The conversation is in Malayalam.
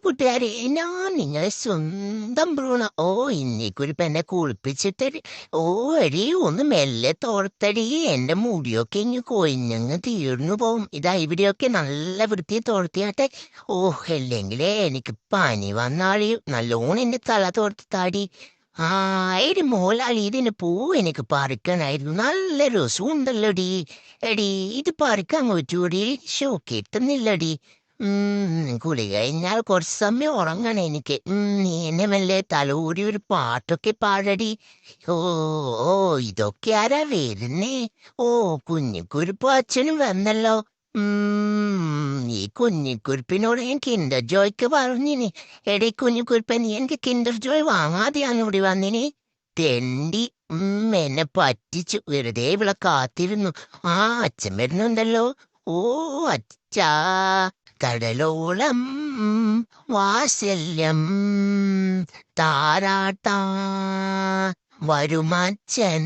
കൂട്ടുകാരെ, ഞാൻ നിങ്ങളെ സ്വന്തം ഭ്രൂണ. ഇന്നിക്കുരിപ്പ് എന്നെ കുളിപ്പിച്ചിട്ടടി. എടി ഒന്ന് മെല്ലെ തോർത്തടി. എന്റെ മുടിയൊക്കെ ഇങ്ങ് കൊഴിഞ്ഞങ്ങ് തീർന്നു പോവും. ഇതാ ഇവിടെയൊക്കെ നല്ല വൃത്തി തോർത്തിയാട്ടെ. അല്ലെങ്കിലേ എനിക്ക് പനി വന്നാളിയും. നല്ലോണം എന്റെ തല തോർത്ത് താടി. ആ എടി മോലാളി, ഇതിന് പൂ എനിക്ക് പറിക്കണായിരുന്നു. നല്ല രസമുണ്ടല്ലോടി. എടി, ഇത് പറിക്കാൻ പറ്റൂടി? കിട്ടുന്നില്ലടി. കുളി കഴിഞ്ഞാൽ കുറച്ച് സമയം ഉറങ്ങണം എനിക്ക്. നീ എന്നെ മെല്ലെ തലൂരി ഒരു പാട്ടൊക്കെ പാടടി. ഓ ഓ ഇതൊക്കെ ആരാ വരുന്നേ? ഓ, കുഞ്ഞിക്കുരുപ്പ് അച്ഛനും വന്നല്ലോ. ഈ കുഞ്ഞിക്കുരുപ്പിനോട് ഞാൻ കിൻഡർ ജോയ്ക്ക് പറഞ്ഞിനി. എടീ കുഞ്ഞിക്കുരുപ്പ, നീ എനിക്ക് കിൻഡർ ജോയ് വാങ്ങാതെയാണ് ഇവിടെ വന്നിനി. തെണ്ടി. എന്നെ പറ്റിച്ചു. വെറുതെ ഇവിടെ കാത്തിരുന്നു. ആ, അച്ഛൻ വരുന്നുണ്ടല്ലോ. ഓ അച്ഛാ, കടലോളം വാത്സല്യം താരാട്ടാ വരുമച്ചൻ.